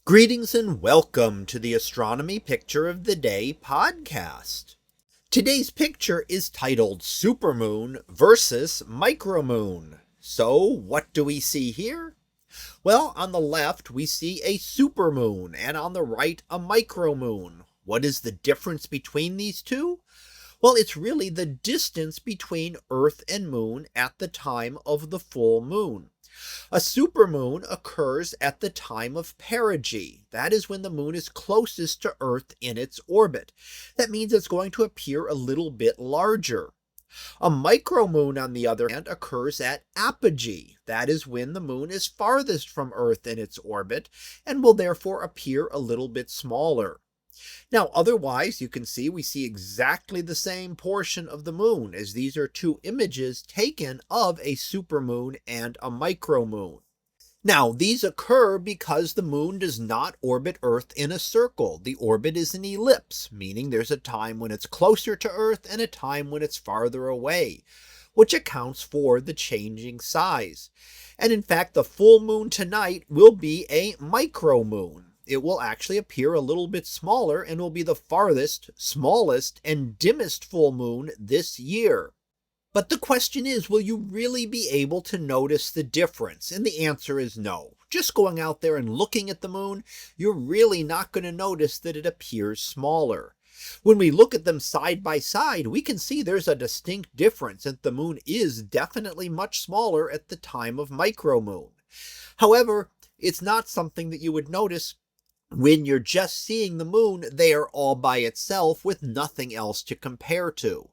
Greetings and welcome to the Astronomy Picture of the Day podcast. Today's picture is titled Supermoon versus Micromoon. So what do we see here? Well, on the left we see a supermoon and on the right a micromoon. What is the difference between these two? Well, it's really the distance between Earth and Moon at the time of the full moon. A supermoon occurs at the time of perigee. That is when the moon is closest to Earth in its orbit. That means it's going to appear a little bit larger. A micromoon, on the other hand, occurs at apogee. That is when the moon is farthest from Earth in its orbit and will therefore appear a little bit smaller. Now, otherwise, you can see we see exactly the same portion of the moon, as these are two images taken of a supermoon and a micromoon. Now, these occur because the moon does not orbit Earth in a circle. The orbit is an ellipse, meaning there's a time when it's closer to Earth and a time when it's farther away, which accounts for the changing size. And in fact, the full moon tonight will be a micromoon. It will actually appear a little bit smaller and will be the farthest, smallest, and dimmest full moon this year. But the question is, will you really be able to notice the difference? And the answer is no. Just going out there and looking at the moon, you're really not going to notice that it appears smaller. When we look at them side by side, we can see there's a distinct difference, and the moon is definitely much smaller at the time of micromoon. However, it's not something that you would notice when you're just seeing the moon there all by itself with nothing else to compare to.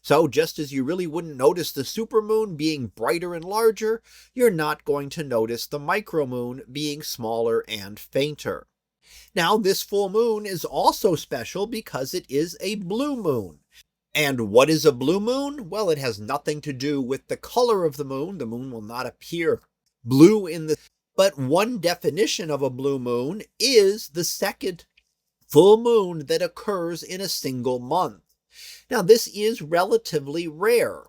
So just as you really wouldn't notice the supermoon being brighter and larger, you're not going to notice the micromoon being smaller and fainter. Now, this full moon is also special because it is a blue moon. And what is a blue moon? Well, it has nothing to do with the color of the moon. The moon will not appear blue in the But one definition of a blue moon is the second full moon that occurs in a single month. Now, this is relatively rare.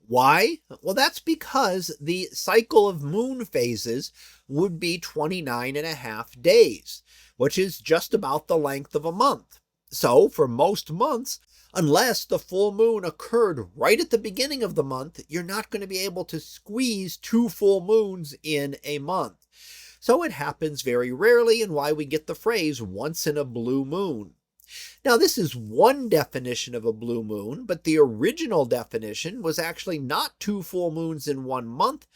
Why? Well, that's because the cycle of moon phases would be 29.5 days, which is just about the length of a month. So, for most months, unless the full moon occurred right at the beginning of the month, you're not going to be able to squeeze two full moons in a month. So it happens very rarely, and why we get the phrase once in a blue moon. Now, this is one definition of a blue moon, but the original definition was actually not two full moons in 1 month,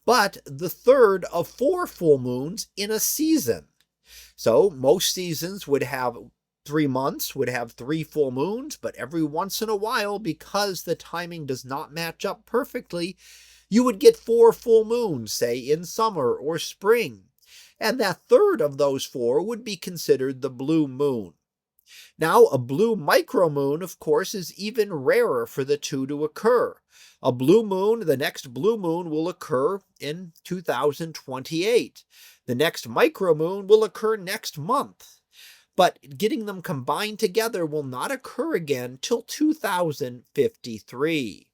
but the third of 4 full moons in a season. So most seasons would have 3 months, would have 3 full moons, but every once in a while, because the timing does not match up perfectly, you would get 4 full moons, say in summer or spring. And that third of those 4 would be considered the blue moon. Now, a blue micromoon, of course, is even rarer for the two to occur. A blue moon, the next blue moon will occur in 2028. The next micromoon will occur next month. But getting them combined together will not occur again till 2053.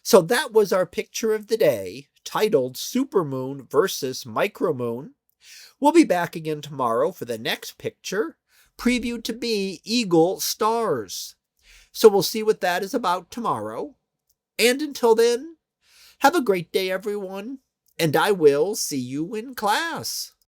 So that was our picture of the day, titled Supermoon versus Micromoon. We'll be back again tomorrow for the next picture, previewed to be Eagle Stars. So we'll see what that is about tomorrow. And until then, have a great day, everyone, and I will see you in class.